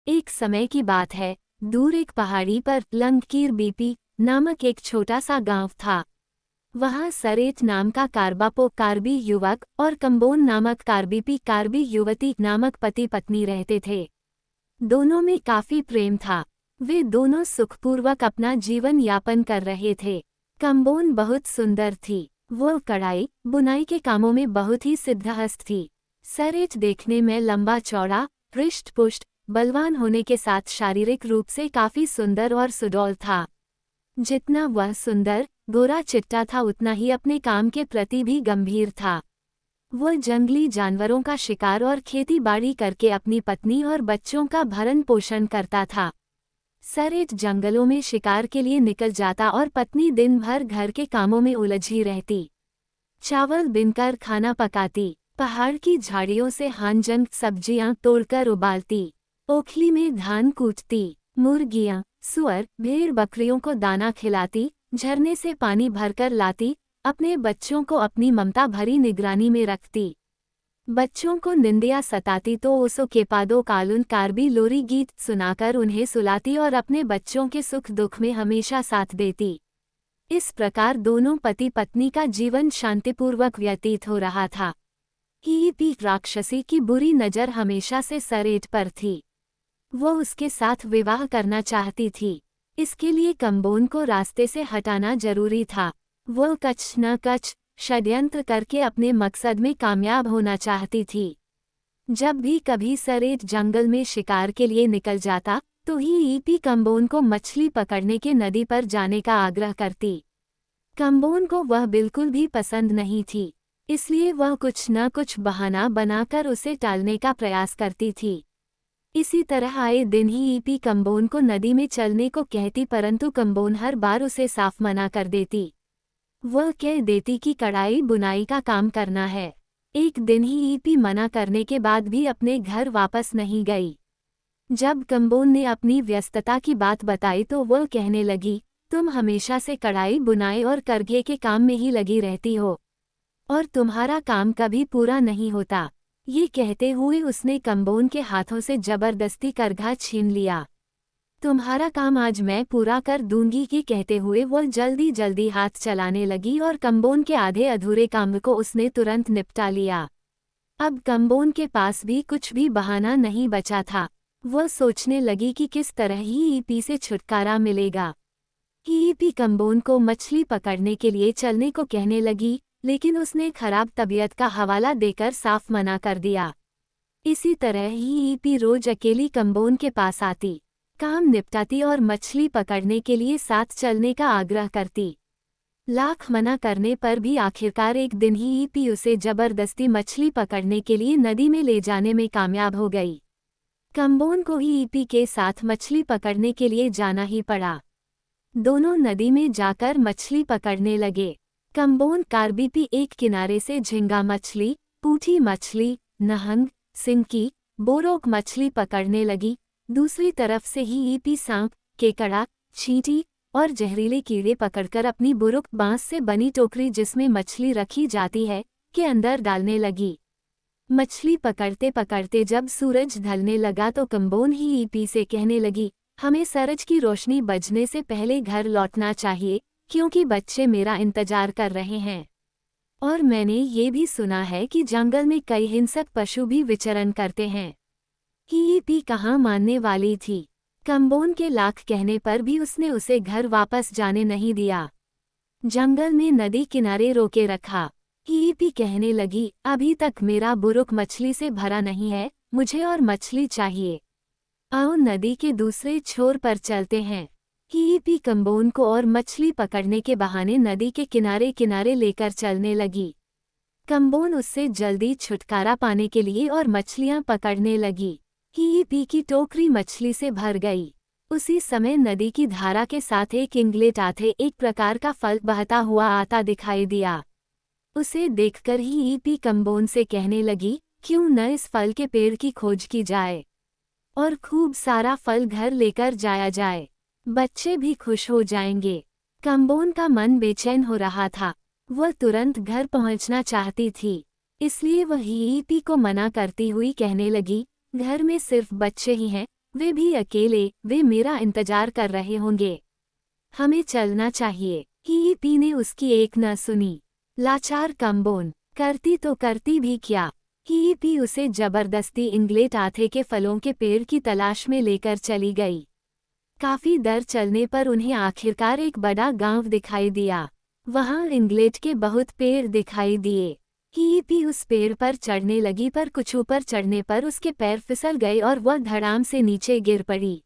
एक समय की बात है, दूर एक पहाड़ी पर लंगकीर बीपी नामक एक छोटा सा गांव था। वहां सरेत नाम का कारबापो कार्बी युवक और कंबोन नामक कार्बीपी कार्बी युवती नामक पति पत्नी रहते थे। दोनों में काफी प्रेम था। वे दोनों सुखपूर्वक अपना जीवन यापन कर रहे थे। कंबोन बहुत सुंदर थी। वो कढ़ाई बुनाई के कामों में बहुत ही सिद्धहस्त थी। सरेट देखने में लंबा चौड़ा, हृष्ट पुष्ट, बलवान होने के साथ शारीरिक रूप से काफी सुंदर और सुडौल था। जितना वह सुंदर, गोरा चिट्टा था उतना ही अपने काम के प्रति भी गंभीर था। वह जंगली जानवरों का शिकार और खेती बाड़ी करके अपनी पत्नी और बच्चों का भरण पोषण करता था। सरेट जंगलों में शिकार के लिए निकल जाता और पत्नी दिन भर घर के कामों में उलझी रहती। चावल बिनकर खाना पकाती, पहाड़ की झाड़ियों से हांजंग सब्जियां तोड़कर उबालती, ओखली में धान कूटती, मुर्गियां, सुअर, भेड़ बकरियों को दाना खिलाती, झरने से पानी भरकर लाती, अपने बच्चों को अपनी ममता भरी निगरानी में रखती। बच्चों को निंदिया सताती तो ओसो के पादो कालुन कार्बी लोरी गीत सुनाकर उन्हें सुलाती और अपने बच्चों के सुख दुख में हमेशा साथ देती। इस प्रकार दोनों पति पत्नी का जीवन शांतिपूर्वक व्यतीत हो रहा था। हीपी राक्षसी की बुरी नज़र हमेशा से सरेट पर थी। वो उसके साथ विवाह करना चाहती थी। इसके लिए कंबोन को रास्ते से हटाना जरूरी था। वो कछ न कछ षड्यंत्र करके अपने मकसद में कामयाब होना चाहती थी। जब भी कभी सरेट जंगल में शिकार के लिए निकल जाता तो हीपी कंबोन को मछली पकड़ने के नदी पर जाने का आग्रह करती। कंबोन को वह बिल्कुल भी पसंद नहीं थी, इसलिए वह कुछ न कुछ बहाना बनाकर उसे टालने का प्रयास करती थी। इसी तरह आए दिन हीपी कंबोन को नदी में चलने को कहती, परंतु कंबोन हर बार उसे साफ मना कर देती। वह कह देती कि कढ़ाई बुनाई का काम करना है। एक दिन हीपी मना करने के बाद भी अपने घर वापस नहीं गई। जब कंबोन ने अपनी व्यस्तता की बात बताई तो वह कहने लगी, तुम हमेशा से कढ़ाई बुनाई और करघे के काम में ही लगी रहती हो और तुम्हारा काम कभी पूरा नहीं होता। ये कहते हुए उसने कंबोन के हाथों से जबरदस्ती करघा छीन लिया। तुम्हारा काम आज मैं पूरा कर दूंगी कि कहते हुए वह जल्दी जल्दी हाथ चलाने लगी और कंबोन के आधे अधूरे काम को उसने तुरंत निपटा लिया। अब कंबोन के पास भी कुछ भी बहाना नहीं बचा था। वह सोचने लगी कि किस तरह हीपी से छुटकारा मिलेगा। हीपी कंबोन को मछली पकड़ने के लिए चलने को कहने लगी, लेकिन उसने खराब तबीयत का हवाला देकर साफ मना कर दिया। इसी तरह हीपी रोज अकेली कंबोन के पास आती, काम निपटाती और मछली पकड़ने के लिए साथ चलने का आग्रह करती। लाख मना करने पर भी आखिरकार एक दिन हीपी उसे जबरदस्ती मछली पकड़ने के लिए नदी में ले जाने में कामयाब हो गई। कंबोन को हीपी के साथ मछली पकड़ने के लिए जाना ही पड़ा। दोनों नदी में जाकर मछली पकड़ने लगे। कंबोन कार्बीपी एक किनारे से झींगा मछली, पूठी मछली, नहंग, सिंकी, बोरोक मछली पकड़ने लगी। दूसरी तरफ से हीपी सांप, केकड़ा, चींटी और जहरीले कीड़े पकड़कर अपनी बुरुक बांस से बनी टोकरी जिसमें मछली रखी जाती है, के अंदर डालने लगी। मछली पकड़ते पकड़ते जब सूरज ढलने लगा तो कंबोन हीपी से कहने लगी, हमें सूरज की रोशनी बजने से पहले घर लौटना चाहिए, क्योंकि बच्चे मेरा इंतजार कर रहे हैं। और मैंने ये भी सुना है कि जंगल में कई हिंसक पशु भी विचरण करते हैं। हीपी कहाँ मानने वाली थी। कंबोन के लाख कहने पर भी उसने उसे घर वापस जाने नहीं दिया। जंगल में नदी किनारे रोके रखा। हीपी कहने लगी, अभी तक मेरा बुरुक मछली से भरा नहीं है, मुझे और मछली चाहिए। आओ नदी के दूसरे छोर पर चलते हैं। हीपी कंबोन को और मछली पकड़ने के बहाने नदी के किनारे किनारे लेकर चलने लगी। कंबोन उससे जल्दी छुटकारा पाने के लिए और मछलियां पकड़ने लगी। हीपी की टोकरी मछली से भर गई। उसी समय नदी की धारा के साथ एक इंगलेट आते एक प्रकार का फल बहता हुआ आता दिखाई दिया। उसे देखकर हीपी कंबोन से कहने लगी, क्यों न इस फल के पेड़ की खोज की जाए और खूब सारा फल घर लेकर जाया जाए। बच्चे भी खुश हो जाएंगे। कंबोन का मन बेचैन हो रहा था। वह तुरंत घर पहुंचना चाहती थी, इसलिए वह हीपी को मना करती हुई कहने लगी, घर में सिर्फ बच्चे ही हैं, वे भी अकेले, वे मेरा इंतजार कर रहे होंगे। हमें चलना चाहिए। हीपी ने उसकी एक न सुनी। लाचार कम्बोन, करती तो करती भी क्या। हीपी उसे जबरदस्ती इंग्लेट आथे के फलों के पेड़ की तलाश में लेकर चली गई। काफी दर चलने पर उन्हें आखिरकार एक बड़ा गांव दिखाई दिया। वहां इंग्लेट के बहुत पेड़ दिखाई दिए। हीपी उस पेड़ पर चढ़ने लगी, पर कुछ ऊपर चढ़ने पर उसके पैर फिसल गए और वह धड़ाम से नीचे गिर पड़ी।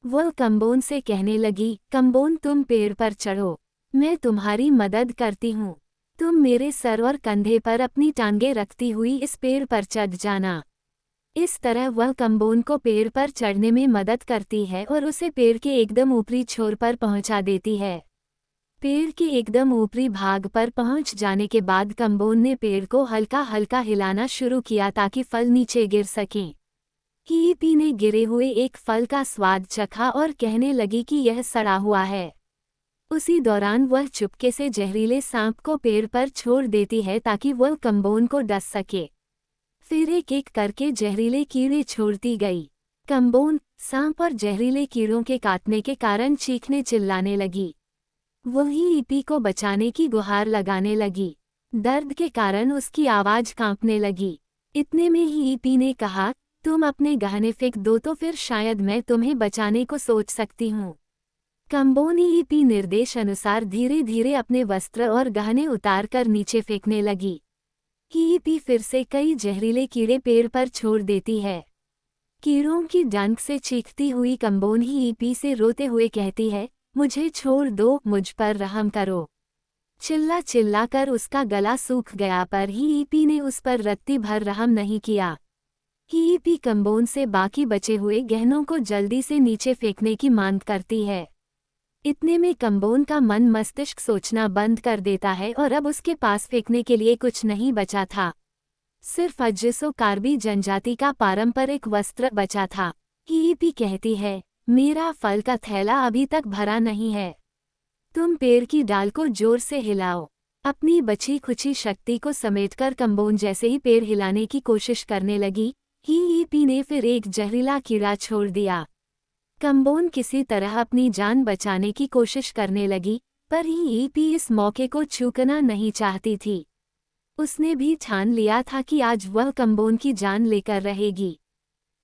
वह कम्बोन से कहने लगी, कम्बोन तुम पेड़ पर चढ़ो, मैं तुम्हारी मदद करती हूँ। तुम मेरे सर और कंधे पर अपनी टांगें रखती हुई इस पेड़ पर चढ़ जाना। इस तरह वह कम्बोन को पेड़ पर चढ़ने में मदद करती है और उसे पेड़ के एकदम ऊपरी छोर पर पहुंचा देती है। पेड़ के एकदम ऊपरी भाग पर पहुंच जाने के बाद कम्बोन ने पेड़ को हल्का हल्का हिलाना शुरू किया ताकि फल नीचे गिर सकें। हीपी ने गिरे हुए एक फल का स्वाद चखा और कहने लगी कि यह सड़ा हुआ है। उसी दौरान वह चुपके से जहरीले सांप को पेड़ पर छोड़ देती है ताकि वह कम्बोन को डस सके। फिर एक एक करके जहरीले कीड़े छोड़ती गई। कम्बोन सांप और जहरीले कीड़ों के काटने के कारण चीखने चिल्लाने लगी। वही हीपी को बचाने की गुहार लगाने लगी। दर्द के कारण उसकी आवाज कांपने लगी। इतने में ही हीपी ने कहा, तुम अपने गहने फेंक दो तो फिर शायद मैं तुम्हें बचाने को सोच सकती हूँ। कम्बोन हीपी निर्देश अनुसार धीरे धीरे अपने वस्त्र और गहने उतार कर नीचे फेंकने लगी। हीपी फिर से कई जहरीले कीड़े पेड़ पर छोड़ देती है। कीड़ों की डंक से चीखती हुई कम्बोन हीपी से रोते हुए कहती है, मुझे छोड़ दो, मुझ पर रहम करो। चिल्ला चिल्ला कर उसका गला सूख गया, पर हीपी ने उस पर रत्ती भर रहम नहीं किया। हीपी कम्बोन से बाकी बचे हुए गहनों को जल्दी से नीचे फेंकने की मांग करती है। इतने में कम्बोन का मन मस्तिष्क सोचना बंद कर देता है और अब उसके पास फेंकने के लिए कुछ नहीं बचा था। सिर्फ अज्जिसो कार्बी जनजाति का पारंपरिक वस्त्र बचा था। हीपी कहती है, मेरा फल का थैला अभी तक भरा नहीं है। तुम पेड़ की डाल को जोर से हिलाओ। अपनी बची खुची शक्ति को समेटकर कम्बोन जैसे ही पेड़ हिलाने की कोशिश करने लगी, हीपी ने फिर एक जहरीला कीड़ा छोड़ दिया। कम्बोन किसी तरह अपनी जान बचाने की कोशिश करने लगी, पर हीपी इस मौके को चूकना नहीं चाहती थी। उसने भी ठान लिया था कि आज वह कम्बोन की जान लेकर रहेगी।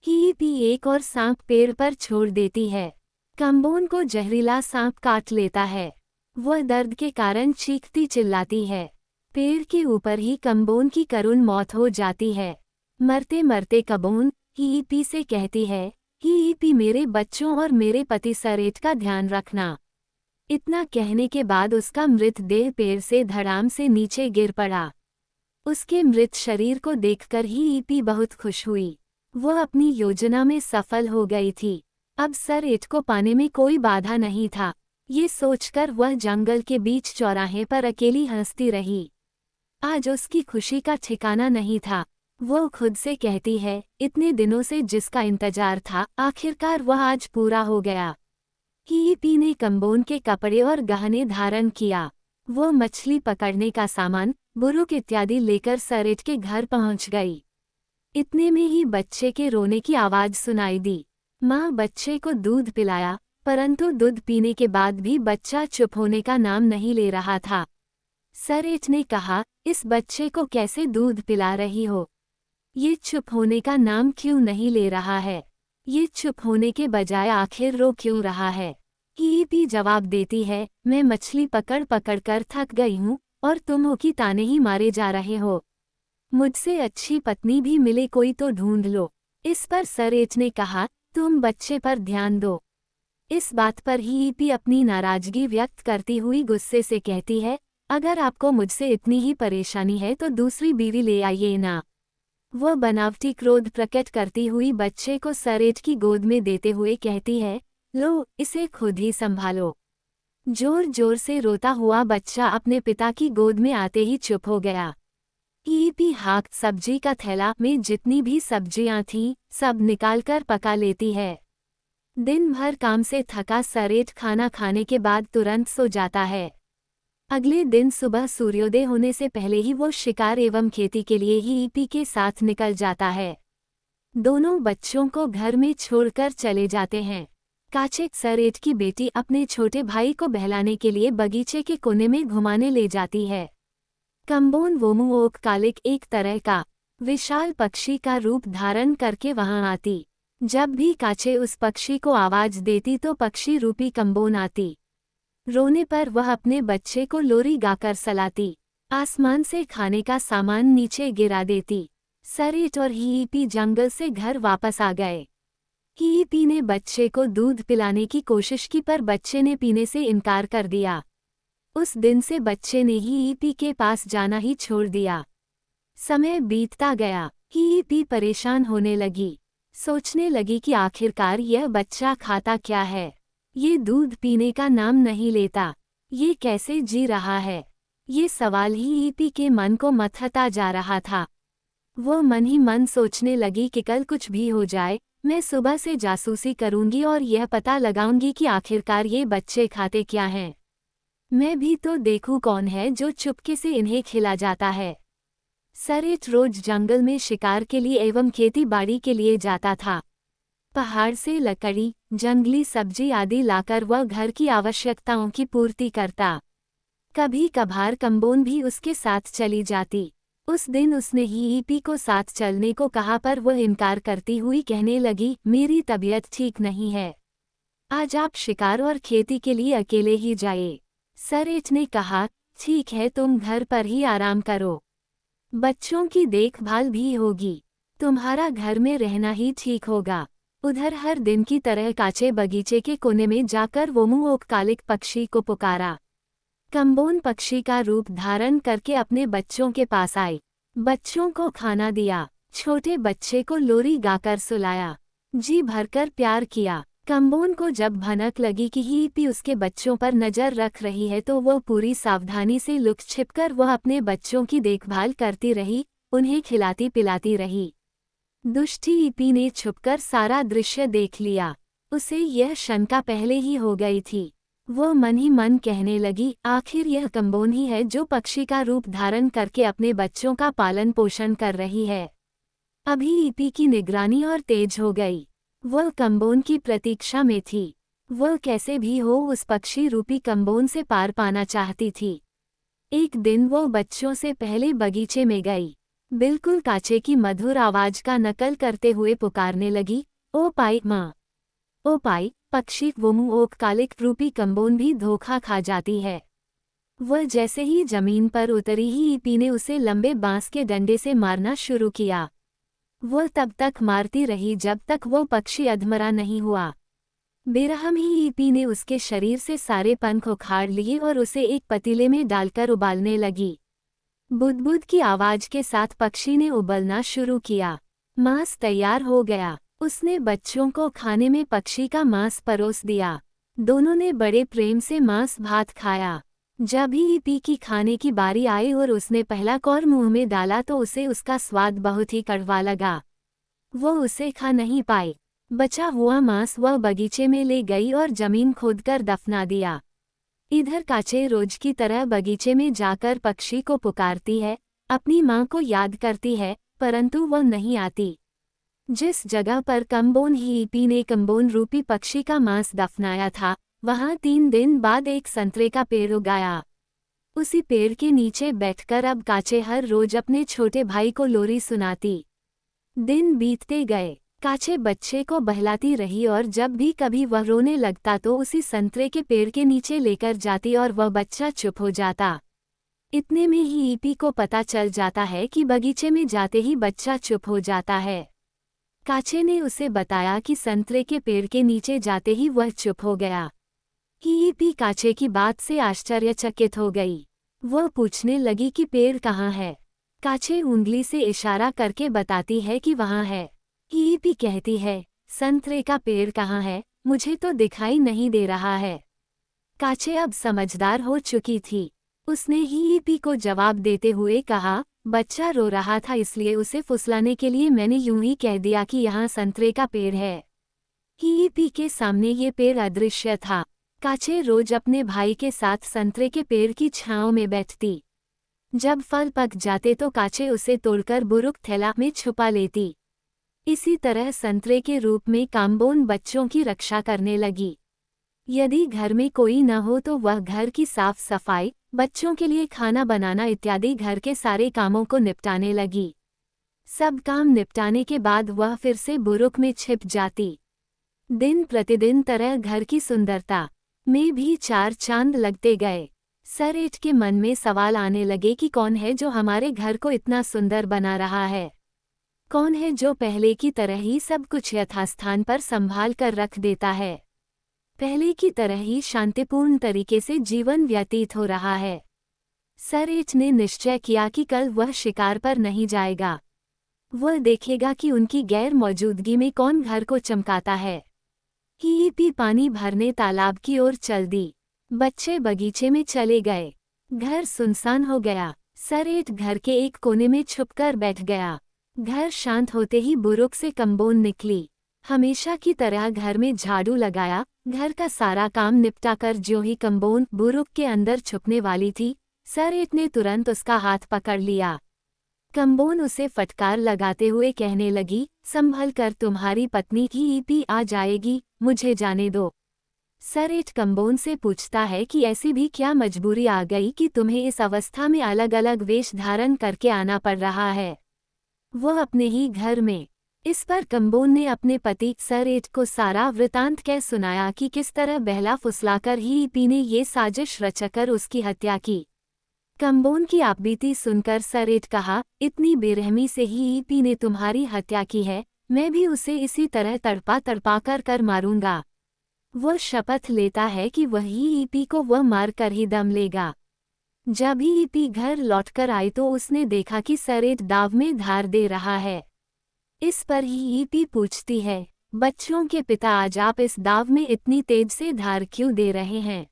हीपी एक और सांप पेड़ पर छोड़ देती है। कम्बोन को जहरीला सांप काट लेता है। वह दर्द के कारण चीखती चिल्लाती है। पेड़ के ऊपर ही कम्बोन की करुण मौत हो जाती है। मरते मरते कम्बोन हीपी से कहती है, हीपी मेरे बच्चों और मेरे पति सरेट का ध्यान रखना। इतना कहने के बाद उसका मृतदेह पेड़ से धड़ाम से नीचे गिर पड़ा। उसके मृत शरीर को देखकर हीपी बहुत खुश हुई। वह अपनी योजना में सफल हो गई थी। अब सरेट को पाने में कोई बाधा नहीं था। ये सोचकर वह जंगल के बीच चौराहे पर अकेली हंसती रही। आज उसकी खुशी का ठिकाना नहीं था। वो खुद से कहती है, इतने दिनों से जिसका इंतजार था, आखिरकार वह आज पूरा हो गया। हीपी ने कम्बोन के कपड़े और गहने धारण किया। वो मछली पकड़ने का सामान, बुरुक इत्यादि लेकर सरेट के घर पहुंच गई। इतने में ही बच्चे के रोने की आवाज सुनाई दी। माँ बच्चे को दूध पिलाया, परंतु दूध पीने के बाद भी बच्चा चुप होने का नाम नहीं ले रहा था। सरेट ने कहा, इस बच्चे को कैसे दूध पिला रही हो? ये चुप होने का नाम क्यों नहीं ले रहा है? ये चुप होने के बजाय आखिर रो क्यों रहा है? हीपी जवाब देती है, मैं मछली पकड़ पकड़ कर थक गई हूँ और तुम हो कि ताने ही मारे जा रहे हो। मुझसे अच्छी पत्नी भी मिले कोई तो ढूंढ लो। इस पर सरेट ने कहा, तुम बच्चे पर ध्यान दो। इस बात पर हीपी अपनी नाराजगी व्यक्त करती हुई गुस्से से कहती है, अगर आपको मुझसे इतनी ही परेशानी है तो दूसरी बीवी ले आइए ना। वह बनावटी क्रोध प्रकट करती हुई बच्चे को सरेट की गोद में देते हुए कहती है, लो इसे खुद ही संभालो। जोर जोर से रोता हुआ बच्चा अपने पिता की गोद में आते ही चुप हो गया। हीपी हाक सब्जी का थैला में जितनी भी सब्जियां थीं, सब निकालकर पका लेती है। दिन भर काम से थका सरेट खाना खाने के बाद तुरंत सो जाता है। अगले दिन सुबह सूर्योदय होने से पहले ही वो शिकार एवं खेती के लिए हीपी के साथ निकल जाता है। दोनों बच्चों को घर में छोड़कर चले जाते हैं। काचे सरेट की बेटी अपने छोटे भाई को बहलाने के लिए बगीचे के कोने में घुमाने ले जाती है। कम्बोन वोमुओक कालिक एक तरह का विशाल पक्षी का रूप धारण करके वहां आती। जब भी काचे उस पक्षी को आवाज देती तो पक्षी रूपी कम्बोन आती। रोने पर वह अपने बच्चे को लोरी गाकर सलाती। आसमान से खाने का सामान नीचे गिरा देती। सरेट और हीपी जंगल से घर वापस आ गए। हीपी ने बच्चे को दूध पिलाने की कोशिश की पर बच्चे ने पीने से इनकार कर दिया। उस दिन से बच्चे ने हीपी के पास जाना ही छोड़ दिया। समय बीतता गया। हीपी परेशान होने लगी। सोचने लगी कि आखिरकार यह बच्चा खाता क्या है। ये दूध पीने का नाम नहीं लेता। ये कैसे जी रहा है? ये सवाल हीपी के मन को मथता जा रहा था। वो मन ही मन सोचने लगी कि कल कुछ भी हो जाए, मैं सुबह से जासूसी करूंगी और यह पता लगाऊंगी कि आखिरकार ये बच्चे खाते क्या हैं। मैं भी तो देखूं कौन है जो चुपके से इन्हें खिला जाता है। सरेट रोज जंगल में शिकार के लिए एवं खेती बाड़ी के लिए जाता था। पहाड़ से लकड़ी, जंगली सब्जी आदि लाकर वह घर की आवश्यकताओं की पूर्ति करता। कभी कभार कम्बोन भी उसके साथ चली जाती। उस दिन उसने हीपी को साथ चलने को कहा पर वह इनकार करती हुई कहने लगी, मेरी तबीयत ठीक नहीं है। आज आप शिकार और खेती के लिए अकेले ही जाइए। सरेट ने कहा, ठीक है, तुम घर पर ही आराम करो। बच्चों की देखभाल भी होगी। तुम्हारा घर में रहना ही ठीक होगा। उधर हर दिन की तरह काचे बगीचे के कोने में जाकर वोमुओक कालिक पक्षी को पुकारा। कम्बोन पक्षी का रूप धारण करके अपने बच्चों के पास आई। बच्चों को खाना दिया। छोटे बच्चे को लोरी गाकर सुलाया। जी भरकर प्यार किया। कम्बोन को जब भनक लगी कि हीपी उसके बच्चों पर नजर रख रही है तो वो पूरी सावधानी से लुक छिपकर वह अपने बच्चों की देखभाल करती रही, उन्हें खिलाती पिलाती रही। दुष्टी हीपी ने छुपकर सारा दृश्य देख लिया। उसे यह शंका पहले ही हो गई थी। वो मन ही मन कहने लगी, आखिर यह कम्बोन ही है जो पक्षी का रूप धारण करके अपने बच्चों का पालन पोषण कर रही है। अभी हीपी की निगरानी और तेज हो गई। वह कम्बोन की प्रतीक्षा में थी। वह कैसे भी हो उस पक्षी रूपी कम्बोन से पार पाना चाहती थी। एक दिन वो बच्चों से पहले बगीचे में गई। बिल्कुल काचे की मधुर आवाज का नकल करते हुए पुकारने लगी, ओ पाई माँ। ओ पाई, पक्षी वोमुओक कालिक रूपी कम्बोन भी धोखा खा जाती है। वह जैसे ही जमीन पर उतरी ही हीपी ने उसे लंबे बांस के डंडे से मारना शुरू किया। वह तब तक मारती रही जब तक वो पक्षी अधमरा नहीं हुआ। बेरहम ही हीपी ने उसके शरीर से सारे पंख उखाड़ लिए और उसे एक पतीले में डालकर उबालने लगी। बुदबुद की आवाज के साथ पक्षी ने उबलना शुरू किया। मांस तैयार हो गया। उसने बच्चों को खाने में पक्षी का मांस परोस दिया। दोनों ने बड़े प्रेम से मांस भात खाया। जब ही हीपी की खाने की बारी आई और उसने पहला कौर मुंह में डाला तो उसे उसका स्वाद बहुत ही कड़वा लगा। वो उसे खा नहीं पाई। बचा हुआ मांस वह बगीचे में ले गई और जमीन खोदकर दफना दिया। इधर काचे रोज की तरह बगीचे में जाकर पक्षी को पुकारती है, अपनी माँ को याद करती है, परंतु वह नहीं आती। जिस जगह पर कम्बोन हीपी ने कम्बोन रूपी पक्षी का मांस दफनाया था, वहां 3 दिन बाद एक संतरे का पेड़ उगाया। उसी पेड़ के नीचे बैठकर अब काचे हर रोज अपने छोटे भाई को लोरी सुनाती। दिन बीतते गए। काचे बच्चे को बहलाती रही और जब भी कभी वह रोने लगता तो उसी संतरे के पेड़ के नीचे लेकर जाती और वह बच्चा चुप हो जाता। इतने में ही हीपी को पता चल जाता है कि बगीचे में जाते ही बच्चा चुप हो जाता है। काचे ने उसे बताया कि संतरे के पेड़ के नीचे जाते ही वह चुप हो गया। हीपी काचे की बात से आश्चर्यचकित हो गई। वह पूछने लगी कि पेड़ कहाँ है। काचे उंगली से इशारा करके बताती है कि वहाँ है। हीपी कहती है, संतरे का पेड़ कहाँ है, मुझे तो दिखाई नहीं दे रहा है। काचे अब समझदार हो चुकी थी। उसने हीपी को जवाब देते हुए कहा, बच्चा रो रहा था इसलिए उसे फुसलाने के लिए मैंने यूं ही कह दिया कि यहाँ संतरे का पेड़ है। हीपी के सामने ये पेड़ अदृश्य था। काचे रोज अपने भाई के साथ संतरे के पेड़ की छांव में बैठती। जब फल पक जाते तो काचे उसे तोड़कर बुरुक थैला में छुपा लेती। इसी तरह संतरे के रूप में काम्बोन बच्चों की रक्षा करने लगी। यदि घर में कोई न हो तो वह घर की साफ सफाई, बच्चों के लिए खाना बनाना इत्यादि घर के सारे कामों को निपटाने लगी। सब काम निपटाने के बाद वह फिर से बुरुक में छिप जाती। दिन प्रतिदिन तरह घर की सुंदरता में भी चार चांद लगते गए। सरेट के मन में सवाल आने लगे कि कौन है जो हमारे घर को इतना सुंदर बना रहा है, कौन है जो पहले की तरह ही सब कुछ यथास्थान पर संभाल कर रख देता है, पहले की तरह ही शांतिपूर्ण तरीके से जीवन व्यतीत हो रहा है। सरेट ने निश्चय किया कि कल वह शिकार पर नहीं जाएगा। वह देखेगा कि उनकी गैर मौजूदगी में कौन घर को चमकाता है। हीपी पानी भरने तालाब की ओर चल दी। बच्चे बगीचे में चले गए। घर सुनसान हो गया। सरेट घर के एक कोने में छुपकर बैठ गया। घर शांत होते ही बुरुक से कम्बोन निकली। हमेशा की तरह घर में झाड़ू लगाया। घर का सारा काम निपटाकर ज्यों ही कम्बोन बुरुक के अंदर छुपने वाली थी, सरेट ने तुरंत उसका हाथ पकड़ लिया। कम्बोन उसे फटकार लगाते हुए कहने लगी, संभल कर, तुम्हारी पत्नी हीपी आ जाएगी, मुझे जाने दो। सरेट कम्बोन से पूछता है कि ऐसी भी क्या मजबूरी आ गई कि तुम्हें इस अवस्था में अलग अलग वेश धारण करके आना पड़ रहा है, वह अपने ही घर में। इस पर कम्बोन ने अपने पति सरेट को सारा वृतांत कह सुनाया कि किस तरह बहला फुसलाकर हीपी ने ये साजिश रचकर उसकी हत्या की। कम्बोन की आपबीती सुनकर सरेट कहा, इतनी बेरहमी से हीपी ने तुम्हारी हत्या की है, मैं भी उसे इसी तरह तड़पा तड़पा कर मारूंगा। वह शपथ लेता है कि वह हीपी को वह मार कर ही दम लेगा। जब हीपी घर लौटकर आई तो उसने देखा कि सरेट दाव में धार दे रहा है। इस पर हीपी पूछती है, बच्चों के पिता, आज आप इस दाव में इतनी तेज से धार क्यों दे रहे हैं?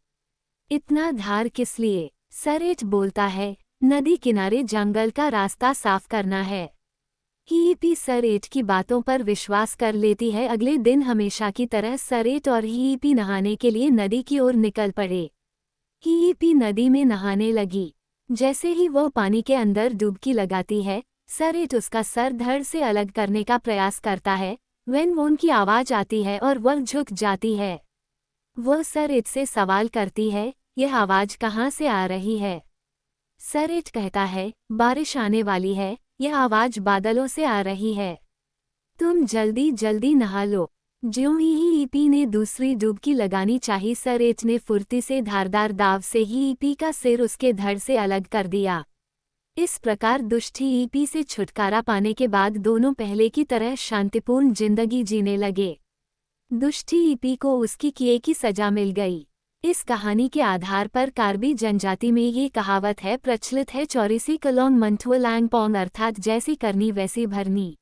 इतना धार किस लिए? सरेट बोलता है, नदी किनारे जंगल का रास्ता साफ करना है। हीपी सरेट की बातों पर विश्वास कर लेती है। अगले दिन हमेशा की तरह सरेट और हीपी नहाने के लिए नदी की ओर निकल पड़े। हीपी नदी में नहाने लगी। जैसे ही वह पानी के अंदर डुबकी लगाती है, सरेट उसका सर धड़ से अलग करने का प्रयास करता है। वेन वोन की आवाज आती है और वह झुक जाती है। वह सरेट से सवाल करती है, यह आवाज कहाँ से आ रही है? सरेट कहता है, बारिश आने वाली है, यह आवाज बादलों से आ रही है। तुम जल्दी जल्दी नहा लो। ज्यों ही हीपी ने दूसरी डुबकी लगानी चाही, सरेट ने फुर्ती से धारदार दाव से हीपी का सिर उसके धड़ से अलग कर दिया। इस प्रकार दुष्ट हीपी से छुटकारा पाने के बाद दोनों पहले की तरह शांतिपूर्ण जिंदगी जीने लगे। दुष्ट हीपी को उसकी किए की सजा मिल गई। इस कहानी के आधार पर कार्बी जनजाति में ये कहावत है प्रचलित है, चौरीसी कलोंग मंथुआ लैंग पोंग, अर्थात जैसी करनी वैसी भरनी।